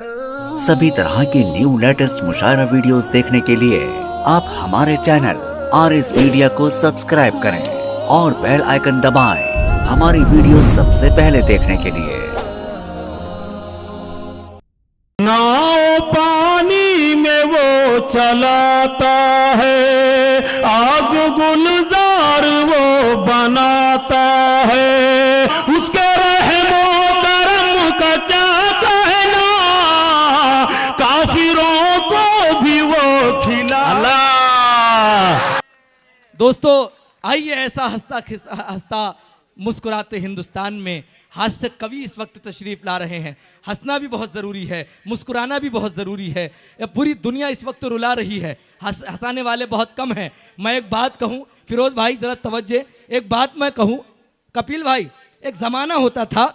सभी तरह की न्यू लेटेस्ट मुशायरा वीडियोस देखने के लिए आप हमारे चैनल RS मीडिया को सब्सक्राइब करें और बेल आइकन दबाएं हमारी वीडियो सबसे पहले देखने के लिए। नाव पानी में वो चलाता है, आग गुलजार वो बनाता है, उसके रहमो करम का क्या कहना, काफिरों को भी वो खिला। दोस्तों आइए ऐसा हंसता मुस्कुराते हिंदुस्तान में हास्य कवि इस वक्त तशरीफ ला रहे हैं। हंसना भी बहुत ज़रूरी है, मुस्कुराना भी बहुत ज़रूरी है। पूरी दुनिया इस वक्त रुला रही है, हंसाने वाले बहुत कम हैं। मैं एक बात कहूँ, फिरोज भाई ज़रा तवज्जे, एक बात मैं कहूँ, कपिल भाई, एक ज़माना होता था,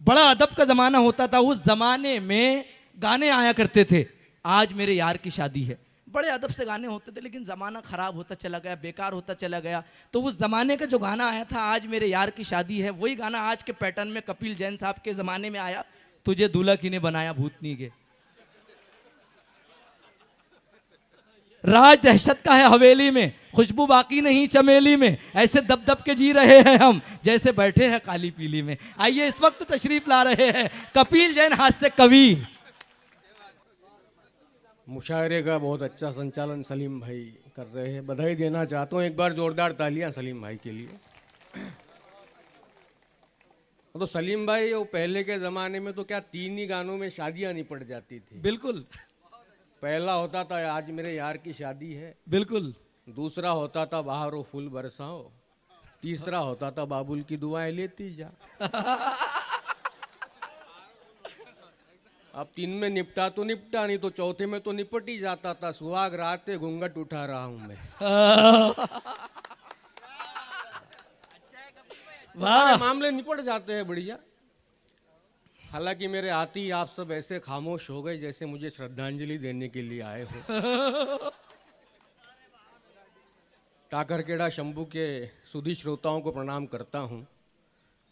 बड़ा अदब का ज़माना होता था, उस ज़माने में गाने आया करते थे। आज मेरे यार की शादी है, बड़े अदब से गाने होते थे, लेकिन ज़माना ख़राब होता चला गया, बेकार होता चला गया। तो उस ज़माने का जो गाना आया था, आज मेरे यार की शादी है, वही गाना आज के पैटर्न में कपिल जैन साहब के ज़माने में आया, तुझे दूल्हा किने बनाया भूतनी के। राज दहशत का है हवेली में, खुशबू बाकी नहीं चमेली में, ऐसे दब दब के जी रहे हैं हम जैसे बैठे हैं काली पीली में। आइए इस वक्त तशरीफ ला रहे हैं कपिल जैन हास्य कवि। मुशायरे का बहुत अच्छा संचालन सलीम भाई कर रहे हैं, बधाई देना चाहता हूँ। एक बार जोरदार तालियां सलीम भाई के लिए। तो सलीम भाई वो पहले के ज़माने में तो क्या 3 ही गानों में शादियां निपट जाती थी। बिल्कुल, पहला होता था आज मेरे यार की शादी है, बिल्कुल, दूसरा होता था बाहरों फूल बरसाओ, तीसरा होता था बाबुल की दुआएं लेती जा। अब 3 में निपटा तो निपटा, नहीं तो चौथे में तो निपट ही जाता था, सुहाग रात घूंघट उठा रहा हूं मैं। वाह, मामले निपट जाते हैं बढ़िया। हालांकि मेरे आते ही आप सब ऐसे खामोश हो गए जैसे मुझे श्रद्धांजलि देने के लिए आए हो। टाकरखेड़ा शंभू के सुधी श्रोताओं को प्रणाम करता हूं।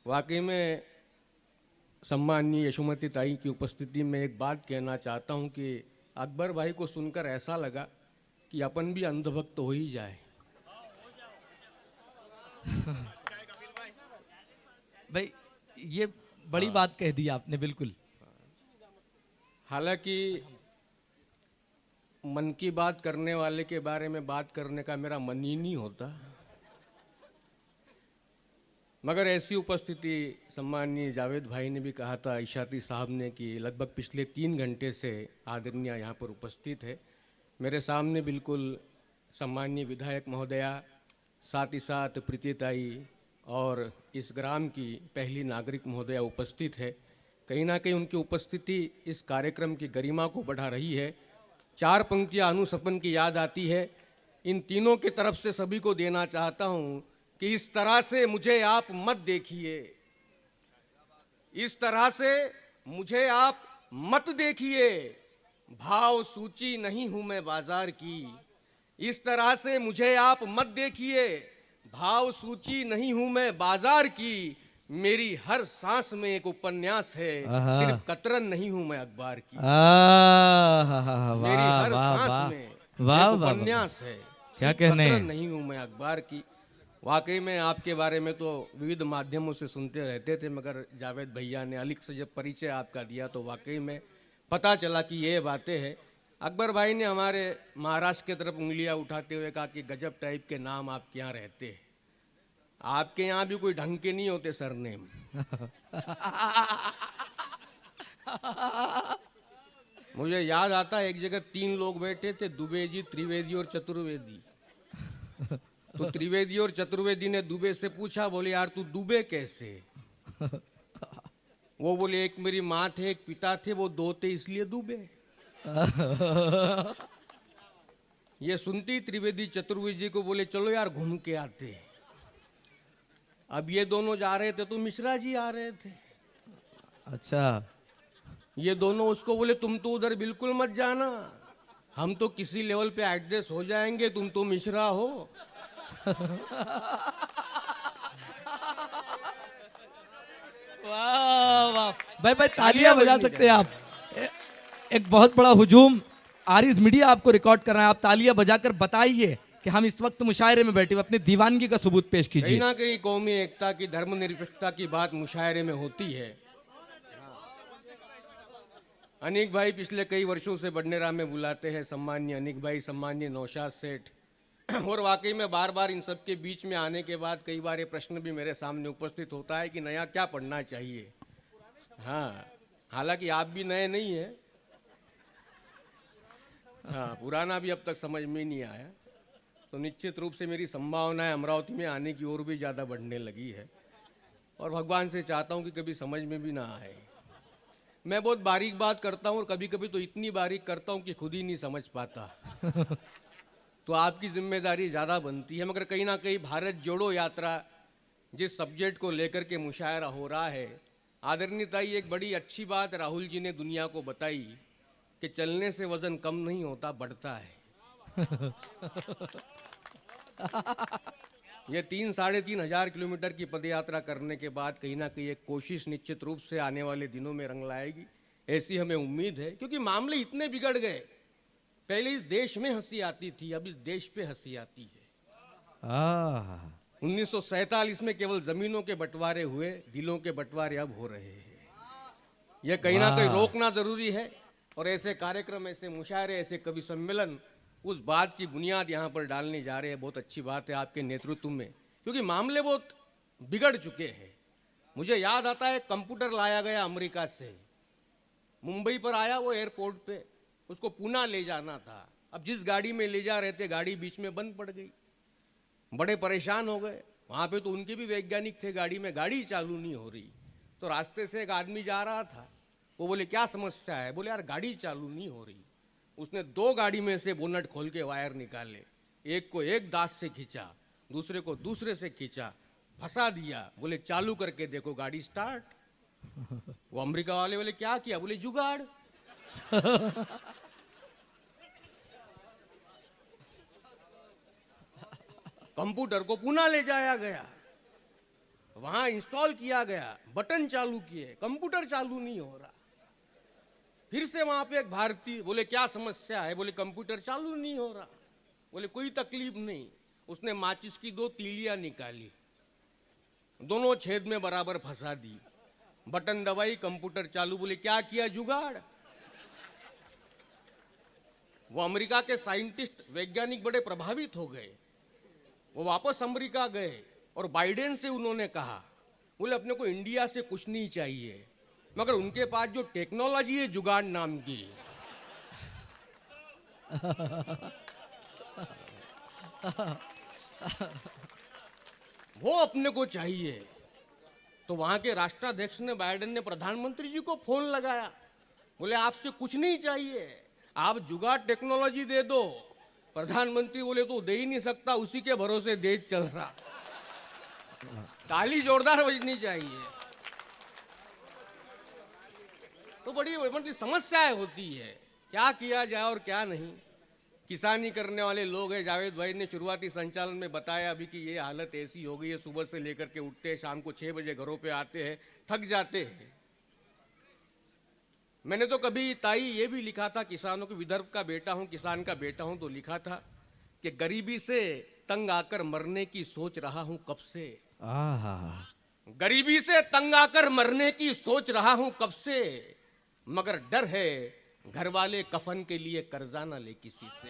वाकई में सम्माननीय यशोमती ताई की उपस्थिति में एक बात कहना चाहता हूं कि अकबर भाई को सुनकर ऐसा लगा कि अपन भी अंधभक्त हो ही जाए। भाई ये बड़ी बात कह दी आपने, बिल्कुल। हालांकि मन की बात करने वाले के बारे में बात करने का मेरा मन ही नहीं होता, मगर ऐसी उपस्थिति सम्माननीय जावेद भाई ने भी कहा था, इशाती साहब ने, कि लगभग पिछले 3 घंटे से आदरणीय यहाँ पर उपस्थित है। मेरे सामने बिल्कुल सम्माननीय विधायक महोदया, साथ ही साथ प्रीतिताई और इस ग्राम की पहली नागरिक महोदया उपस्थित है। कहीं ना कहीं उनकी उपस्थिति इस कार्यक्रम की गरिमा को बढ़ा रही है। 4 पंक्तियाँ अनुसपन की याद आती है, इन तीनों की तरफ से सभी को देना चाहता हूँ कि इस तरह से मुझे आप मत देखिए, इस तरह से मुझे आप मत देखिए, भाव सूची नहीं हूं मैं बाजार की, इस तरह से मुझे आप मत देखिए, भाव सूची नहीं हूं मैं बाजार की, मेरी हर सांस में एक उपन्यास है, सिर्फ कतरन नहीं हूं मैं अखबार की। मेरी हर सांस में एक उपन्यास है, क्या कहने, कतरन नहीं हूं मैं अखबार की। वाकई में आपके बारे में तो विविध माध्यमों से सुनते रहते थे, मगर जावेद भैया ने अलिक से जब परिचय आपका दिया तो वाकई में पता चला कि ये बातें हैं। अकबर भाई ने हमारे महाराष्ट्र की तरफ उंगलियां उठाते हुए कहा कि गजब टाइप के नाम आपके यहाँ रहते हैं, आपके यहाँ भी कोई ढंग के नहीं होते सरनेम। मुझे याद आता है एक जगह 3 लोग बैठे थे, दुबे जी, त्रिवेदी और चतुर्वेदी। तो त्रिवेदी और चतुर्वेदी ने दुबे से पूछा, बोले यार तू डूबे कैसे? वो बोले एक मेरी माँ थे, एक पिता थे, वो 2 थे इसलिए डूबे। ये सुनती त्रिवेदी चतुर्वेदी को बोले चलो यार घूम के आते। अब ये दोनों जा रहे थे तो मिश्रा जी आ रहे थे। अच्छा, ये दोनों उसको बोले तुम तो उधर बिल्कुल मत जाना, हम तो किसी लेवल पे एडजस्ट हो जाएंगे, तुम तो मिश्रा हो। वाह वाह भाई, भाई तालियां बजा सकते हैं आप। एक बहुत बड़ा हुजूम आरिज मीडिया आपको रिकॉर्ड कर रहा है, आप तालियां बजाकर बताइए कि हम इस वक्त मुशायरे में बैठे हुए, अपनी दीवानगी का सबूत पेश कहीं कीजिए। ना कहीं कौमी एकता की, धर्मनिरपेक्षता की बात मुशायरे में होती है। अनिक भाई पिछले कई वर्षों से बडनेरा में बुलाते हैं, सम्मान्य अनिक भाई, सम्मान्य नौशाद सेठ, और वाकई में बार बार इन सब के बीच में आने के बाद कई बार ये प्रश्न भी मेरे सामने उपस्थित होता है कि नया क्या पढ़ना चाहिए। हाँ, हालांकि आप भी नए नहीं हैं, हाँ, पुराना भी अब तक समझ में नहीं आया, तो निश्चित रूप से मेरी संभावनाएं अमरावती में आने की ओर भी ज़्यादा बढ़ने लगी है, और भगवान से चाहता हूँ कि कभी समझ में भी ना आए। मैं बहुत बारीक बात करता हूँ और कभी कभी तो इतनी बारीक करता हूँ कि खुद ही नहीं समझ पाता। तो आपकी जिम्मेदारी ज़्यादा बनती है, मगर कहीं ना कहीं भारत जोड़ो यात्रा जिस सब्जेक्ट को लेकर के मुशायरा हो रहा है, आदरणीयताई एक बड़ी अच्छी बात राहुल जी ने दुनिया को बताई कि चलने से वजन कम नहीं होता, बढ़ता है। ये 3-3.5 हजार किलोमीटर की पदयात्रा करने के बाद कहीं ना कहीं एक कोशिश निश्चित रूप से आने वाले दिनों में रंग लाएगी, ऐसी हमें उम्मीद है। क्योंकि मामले इतने बिगड़ गए, पहले इस देश में हंसी आती थी, अब इस देश पे हंसी आती है। 1947 में केवल जमीनों के बंटवारे हुए, दिलों के बंटवारे अब हो रहे हैं। यह कहीं ना कहीं रोकना जरूरी है, और ऐसे कार्यक्रम, ऐसे मुशायरे, ऐसे कवि सम्मेलन उस बात की बुनियाद यहाँ पर डालने जा रहे हैं। बहुत अच्छी बात है आपके नेतृत्व में, क्योंकि मामले बहुत बिगड़ चुके हैं। मुझे याद आता है कंप्यूटर लाया गया अमेरिका से, मुंबई पर आया वो एयरपोर्ट पे, उसको पुणे ले जाना था। अब जिस गाड़ी में ले जा रहे थे, गाड़ी बीच में बंद पड़ गई, बड़े परेशान हो गए। वहाँ पे तो उनके भी वैज्ञानिक थे, गाड़ी में गाड़ी चालू नहीं हो रही। तो रास्ते से एक आदमी जा रहा था, वो बोले क्या समस्या है? बोले यार गाड़ी चालू नहीं हो रही। उसने 2 गाड़ी में से बोनट खोल के वायर निकाले, एक को एक दांत से खींचा, दूसरे को दूसरे से खींचा, फंसा दिया। बोले चालू करके देखो गाड़ी स्टार्ट। वो अमेरिका वाले बोले क्या किया? बोले जुगाड़। कंप्यूटर को पुणे ले जाया गया, वहां इंस्टॉल किया गया, बटन चालू किए, कंप्यूटर चालू नहीं हो रहा। फिर से वहां पे एक भारतीय, बोले क्या समस्या है? बोले कंप्यूटर चालू नहीं हो रहा। बोले कोई तकलीफ नहीं। उसने माचिस की 2 तीलियां निकाली, दोनों छेद में बराबर फंसा दी, बटन दबाई, कंप्यूटर चालू। बोले क्या किया? जुगाड़। वो अमेरिका के साइंटिस्ट, वैज्ञानिक बड़े प्रभावित हो गए। वो वापस अमेरिका गए और बाइडेन से उन्होंने कहा, बोले अपने को इंडिया से कुछ नहीं चाहिए, मगर उनके पास जो टेक्नोलॉजी है जुगाड़ नाम की, वो अपने को चाहिए। तो वहां के राष्ट्राध्यक्ष ने, बाइडेन ने प्रधानमंत्री जी को फोन लगाया, बोले आपसे कुछ नहीं चाहिए, आप जुगाड़ टेक्नोलॉजी दे दो। प्रधानमंत्री बोले तो दे ही नहीं सकता, उसी के भरोसे देश चल रहा। ताली जोरदार बजनी चाहिए। तो बड़ी समस्याएं होती है, क्या किया जाए और क्या नहीं। किसानी करने वाले लोग हैं, जावेद भाई ने शुरुआती संचालन में बताया अभी कि ये हालत ऐसी हो गई है, सुबह से लेकर के उठते हैं, शाम को 6 बजे घरों पे आते हैं, थक जाते हैं। मैंने तो कभी ताई ये भी लिखा था, किसानों के विदर्भ का बेटा हूं, किसान का बेटा हूं, तो लिखा था कि गरीबी से तंग आकर मरने की सोच रहा हूं कब से। गरीबी से तंग आकर मरने की सोच रहा हूं कब से, मगर डर है घर वाले कफन के लिए कर्जा ना ले किसी से।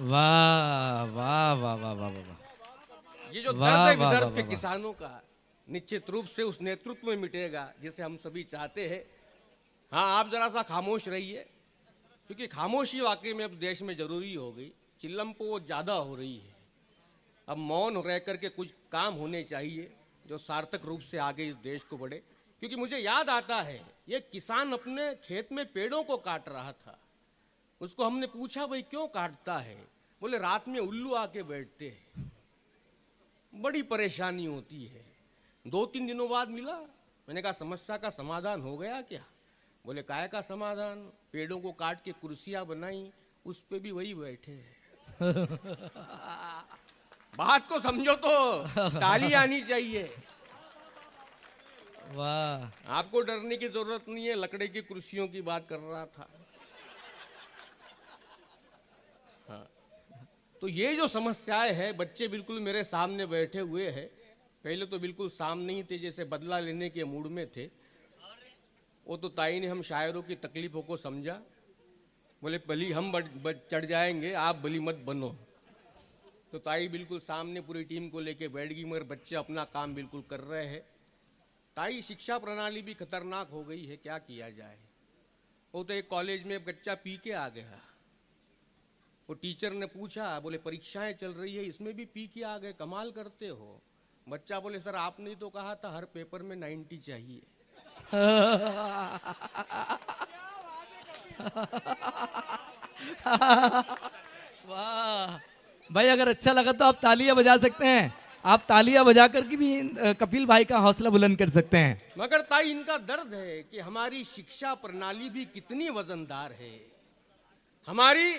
वाह वाह वाह वाह वाह वाह। ये जो दर्द है विदर्भ के किसानों का, निश्चित रूप से उस नेतृत्व में मिटेगा जिसे हम सभी चाहते हैं। हाँ, आप जरा सा खामोश रहिए, क्योंकि खामोशी वाकई में अब देश में जरूरी हो गई। चिल्लम-पो वो ज्यादा हो रही है। अब मौन रह करके कुछ काम होने चाहिए जो सार्थक रूप से आगे इस देश को बढ़े। क्योंकि मुझे याद आता है, ये किसान अपने खेत में पेड़ों को काट रहा था। उसको हमने पूछा भाई क्यों काटता है? बोले रात में उल्लू आके बैठते हैं, बड़ी परेशानी होती है। 2-3 दिनों बाद मिला, मैंने कहा समस्या का समाधान हो गया क्या? बोले काय का समाधान? पेड़ों को काट के कुर्सियां बनाई, उस पे भी वही बैठे हैं। बात को समझो तो ताली आनी चाहिए। वाह। आपको डरने की जरूरत नहीं है, लकड़े की कुर्सियों की बात कर रहा था। हाँ, तो ये जो समस्याएं हैं, बच्चे बिल्कुल मेरे सामने बैठे हुए हैं। पहले तो बिल्कुल सामने ही थे, जैसे बदला लेने के मूड में थे। वो तो ताई ने हम शायरों की तकलीफों को समझा, बोले बली हम चढ़ जाएंगे, आप बली मत बनो। तो ताई बिल्कुल सामने पूरी टीम को लेके बैठ गई, मगर बच्चे अपना काम बिल्कुल कर रहे हैं। ताई, शिक्षा प्रणाली भी खतरनाक हो गई है, क्या किया जाए। वो तो एक कॉलेज में बच्चा पी के आ गया। वो टीचर ने पूछा, बोले परीक्षाएं चल रही है, इसमें भी पी के आ गए, कमाल करते हो। बच्चा बोले सर आपने ही तो कहा था हर पेपर में 90 चाहिए। वाह भाई, अगर अच्छा लगा तो आप तालियां बजा सकते हैं। आप तालियां बजा कर के भी कपिल भाई का हौसला बुलंद कर सकते हैं। मगर ताई, इनका दर्द है कि हमारी शिक्षा प्रणाली भी कितनी वजनदार है। हमारी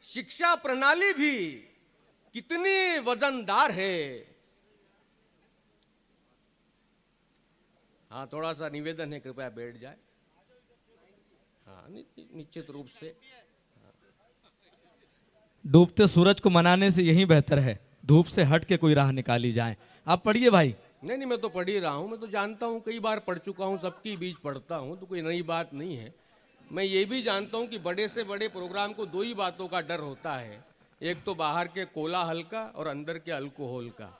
शिक्षा प्रणाली भी कितनी वजनदार है। हाँ, थोड़ा सा निवेदन है, कृपया बैठ जाए। हाँ, निश्चित रूप से डूबते सूरज को मनाने से यही बेहतर है, धूप से हट के कोई राह निकाली जाए। आप पढ़िए भाई। नहीं, मैं तो पढ़ ही रहा हूँ। मैं तो जानता हूँ, कई बार पढ़ चुका हूँ, सबके बीच पढ़ता हूँ, तो कोई नई बात नहीं है। मैं ये भी जानता हूँ कि बड़े से बड़े प्रोग्राम को दो ही बातों का डर होता है, एक तो बाहर के कोलाहल का और अंदर के अल्कोहल का।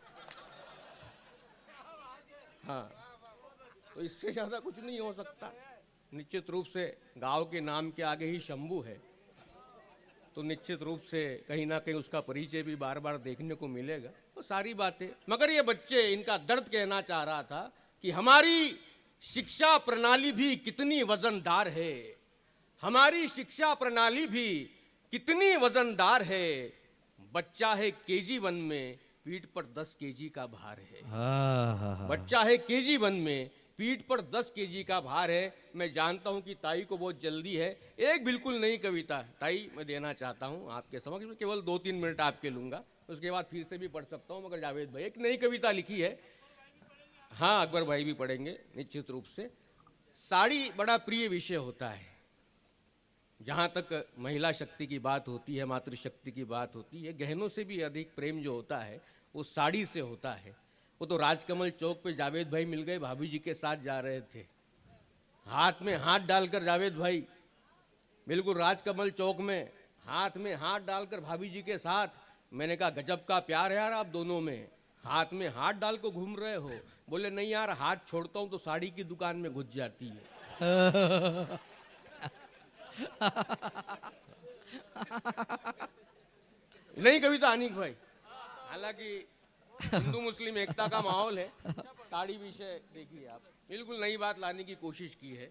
हाँ, तो इससे ज्यादा कुछ नहीं हो सकता। निश्चित रूप से गांव के नाम के आगे ही शंभू है, तो निश्चित रूप से कहीं ना कहीं उसका परिचय भी बार बार देखने को मिलेगा। तो सारी बातें, मगर ये बच्चे, इनका दर्द कहना चाह रहा था कि हमारी शिक्षा प्रणाली भी कितनी वजनदार है। हमारी शिक्षा प्रणाली भी कितनी वजनदार है। बच्चा है KG 1 में, पीठ पर 10 केजी का भार है। बच्चा है KG 1 में, पीठ पर 10 केजी का भार है। मैं जानता हूं कि ताई को बहुत जल्दी है। एक बिल्कुल नई कविता ताई मैं देना चाहता हूं आपके समक्ष। मैं केवल 2-3 मिनट आपके लूंगा, उसके बाद फिर से भी पढ़ सकता हूं, मगर जावेद भाई एक नई कविता लिखी है। हाँ, अकबर भाई भी पढ़ेंगे निश्चित रूप से। साड़ी बड़ा प्रिय विषय होता है। जहां तक महिला शक्ति की बात होती है, मातृशक्ति की बात होती है, गहनों से भी अधिक प्रेम जो होता है वो साड़ी से होता है। वो तो राजकमल चौक पे जावेद भाई मिल गए, भाभी जी के साथ जा रहे थे, हाथ में हाथ डालकर जावेद भाई बिल्कुल राजकमल चौक में हाथ डालकर भाभी जी के साथ। मैंने कहा गजब का प्यार है यार, आप दोनों में हाथ डाल को घूम रहे हो। बोले नहीं यार, हाथ छोड़ता हूं तो साड़ी की दुकान में घुस जाती है। नहीं कविता अनिक भाई, हालांकि हिंदू मुस्लिम एकता का माहौल है, साड़ी विषय देखिए आप, बिल्कुल नई बात लाने की कोशिश की है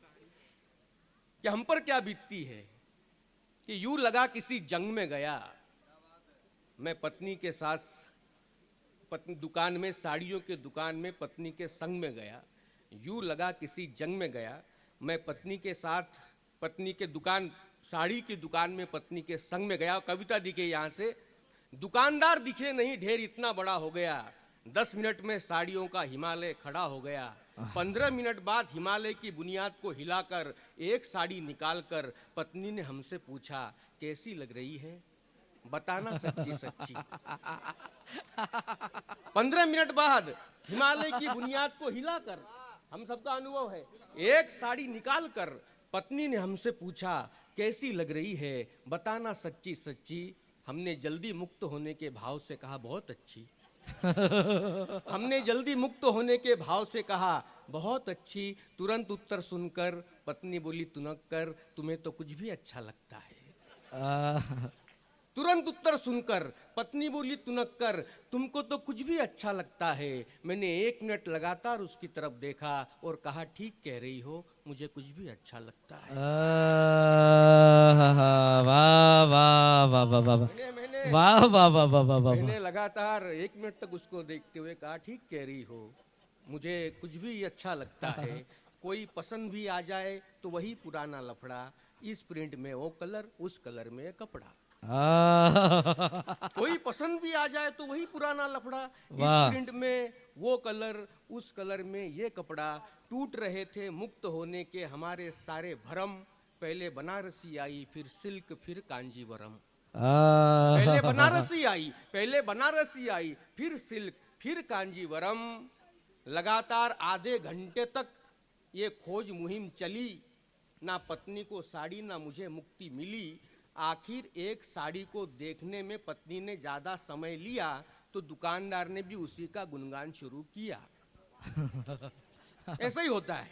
कि हम पर क्या बीतती है कि यूं लगा किसी जंग में गया मैं पत्नी के साथ, पत्नी दुकान में, साड़ियों के दुकान में पत्नी के संग में गया। यूं लगा किसी जंग में गया मैं पत्नी के साथ, पत्नी के दुकान, साड़ी की दुकान में पत्नी के संग में गया। कविता दिखे यहाँ से, दुकानदार दिखे नहीं, ढेर इतना बड़ा हो गया। 10 मिनट में साड़ियों का हिमालय खड़ा हो गया। 15 मिनट बाद हिमालय की बुनियाद को हिलाकर एक साड़ी निकालकर पत्नी ने हमसे पूछा कैसी लग रही है, बताना सच्ची सच्ची। 15 मिनट बाद हिमालय की बुनियाद को हिलाकर, हम सबका अनुभव है, एक साड़ी निकालकर पत्नी ने हमसे पूछा कैसी लग रही है, बताना सच्ची सच्ची। हमने जल्दी मुक्त होने के भाव से कहा बहुत अच्छी। हमने जल्दी मुक्त होने के भाव से कहा बहुत अच्छी। तुरंत उत्तर सुनकर पत्नी बोली तुनक कर, तुम्हें तो कुछ भी अच्छा लगता है। तुरंत उत्तर सुनकर पत्नी बोली तुनक कर, तुमको तो कुछ भी अच्छा लगता है। मैंने 1 मिनट लगातार उसकी तरफ देखा और कहा ठीक कह रही हो, मुझे कुछ भी अच्छा लगता है। वाह वाह वाह वाह वाह वाह वाह वाह वाह वाह वाह। मैंने लगातार 1 मिनट तक उसको देखते हुए कहा ठीक कह रही हो, मुझे कुछ भी अच्छा लगता है। कोई पसंद भी आ जाए तो वही पुराना लफड़ा, इस प्रिंट में वो कलर, उस कलर में कपड़ा। कोई पसंद भी आ जाए तो वही पुराना लफड़ा, इस प्रिंट में वो कलर, उस कलर में ये कपड़ा। टूट रहे थे मुक्त होने के हमारे सारे भरम, पहले बनारसी आई, फिर सिल्क, फिर कांजीवरम। पहले बनारसी आई, फिर सिल्क, फिर कांजीवरम। लगातार आधे घंटे तक ये खोज मुहिम चली, ना पत्नी को साड़ी ना मुझे मुक्ति मिली। आखिर एक साड़ी को देखने में पत्नी ने ज्यादा समय लिया तो दुकानदार ने भी उसी का गुणगान शुरू किया। ऐसा ही होता है,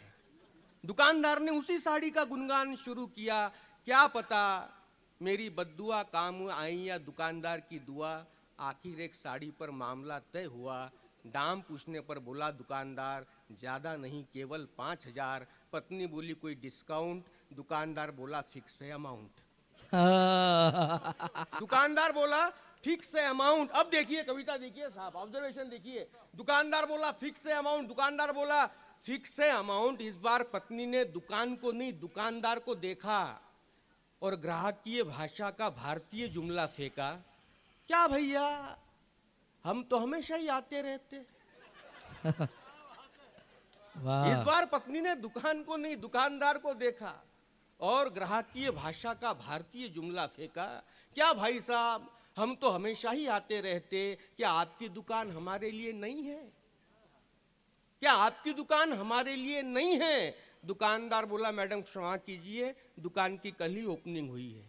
दुकानदार ने उसी साड़ी का गुणगान शुरू किया। क्या पता मेरी बद्दुआ काम आई या दुकानदार की दुआ। आखिर एक साड़ी पर मामला तय हुआ। दाम पूछने पर बोला दुकानदार ज्यादा नहीं, केवल 5,000। पत्नी बोली कोई डिस्काउंट, दुकानदार बोला फिक्स है अमाउंट। दुकानदार बोला फिक्स है अमाउंट। अब देखिए कविता, देखिए साहब, ऑब्जर्वेशन देखिए। दुकानदार बोला फिक्स है अमाउंट, दुकानदार बोला फिक्स है अमाउंट। इस बार पत्नी ने दुकान को नहीं दुकानदार को देखा और ग्राहकीय भाषा का भारतीय जुमला फेंका। क्या भैया, हम तो हमेशा ही आते रहते। इस बार पत्नी ने दुकान को नहीं दुकानदार को देखा और ग्राहकीय भाषा का भारतीय जुमला फेंका। क्या भाई साहब, हम तो हमेशा ही आते रहते, क्या आपकी दुकान हमारे लिए नहीं है? क्या आपकी दुकान हमारे लिए नहीं है? दुकानदार बोला मैडम क्षमा कीजिए, दुकान की कल ही ओपनिंग हुई है।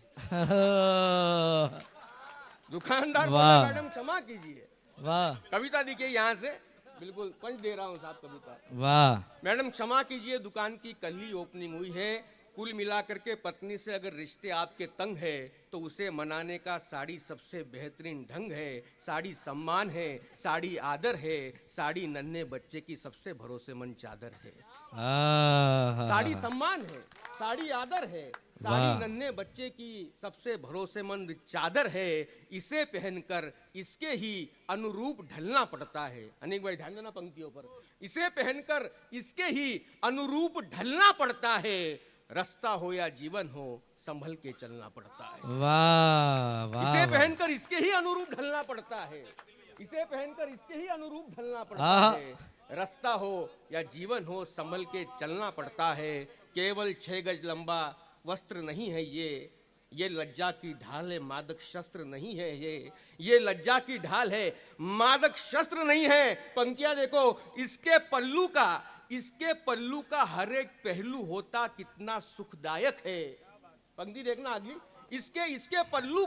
दुकानदार बोला मैडम क्षमा कीजिए। वाह, कविता देखिए यहाँ से, बिल्कुल पंच दे रहा हूँ साहब कविता। वाह, मैडम क्षमा कीजिए, दुकान की कल ही ओपनिंग हुई है। कुल मिलाकर के पत्नी से अगर रिश्ते आपके तंग है तो उसे मनाने का साड़ी सबसे बेहतरीन ढंग है। साड़ी सम्मान है, साड़ी आदर है, साड़ी नन्हे बच्चे की सबसे भरोसेमंद चादर है। साड़ी सम्मान है, साड़ी आदर है, साड़ी नन्हे बच्चे की सबसे भरोसेमंद चादर है। इसे पहनकर इसके ही अनुरूप ढलना पड़ता है। अनेक भाई ध्यान देना पंक्तियों पर। इसे पहनकर इसके ही अनुरूप ढलना पड़ता है। रास्ता हो या जीवन हो, संभल के चलना पड़ता है। वाह, वाह, इसे पहनकर इसके ही अनुरूप ढलना पड़ता है। इसे पहनकर इसके ही अनुरूप ढलना पड़ता है। रास्ता हो या जीवन हो, संभल के चलना पड़ता है। केवल 6 गज लंबा वस्त्र नहीं है ये लज्जा की ढाल है, मादक शस्त्र नहीं है ये लज्जा की ढाल है, मादक शस्त्र नहीं है। पंक्तियां देखो, इसके पल्लू का हर एक पहलू होता कितना सुखदायक है। पंक्ति देखना अगली। इसके पल्लू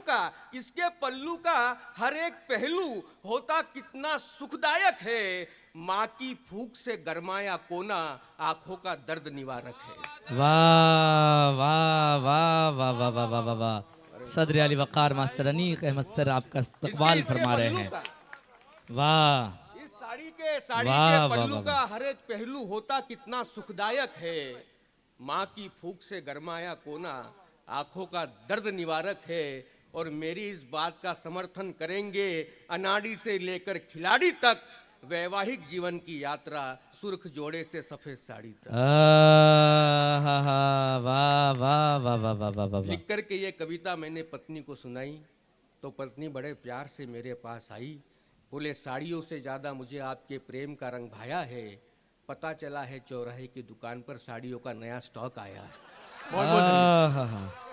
का हर एक पहलू होता कितना सुखदायक है। माँ की फूंक से गरमाया कोना आंखों का दर्द निवारक है। वाह, वाह, वाह, वाह, वाह, वाह, वाह, वाह, वाह। सदर अली वक़ार मास्टर अनीक अहमद सर आपका इस्तकबाल फरमा रहे हैं। वाह, साड़ी के पल्लू का हर एक पहलू होता कितना सुखदायक है। माँ की फूंक से गरमाया कोना आंखों का दर्द निवारक है। और मेरी इस बात का समर्थन करेंगे अनाड़ी से लेकर खिलाड़ी तक, वैवाहिक जीवन की यात्रा सुर्ख जोड़े से सफेद साड़ी तक। वाह, वाह, वाह, वाह, वाह, वाह, वाह, वाह। लिख करके ये कविता मैंने पत्नी को सुनाई तो पत्नी बड़े प्यार से मेरे पास आई। बोले साड़ियों से ज्यादा मुझे आपके प्रेम का रंग भाया है। पता चला है चौराहे की दुकान पर साड़ियों का नया स्टॉक आया है। बहुत बहुत धन्यवाद।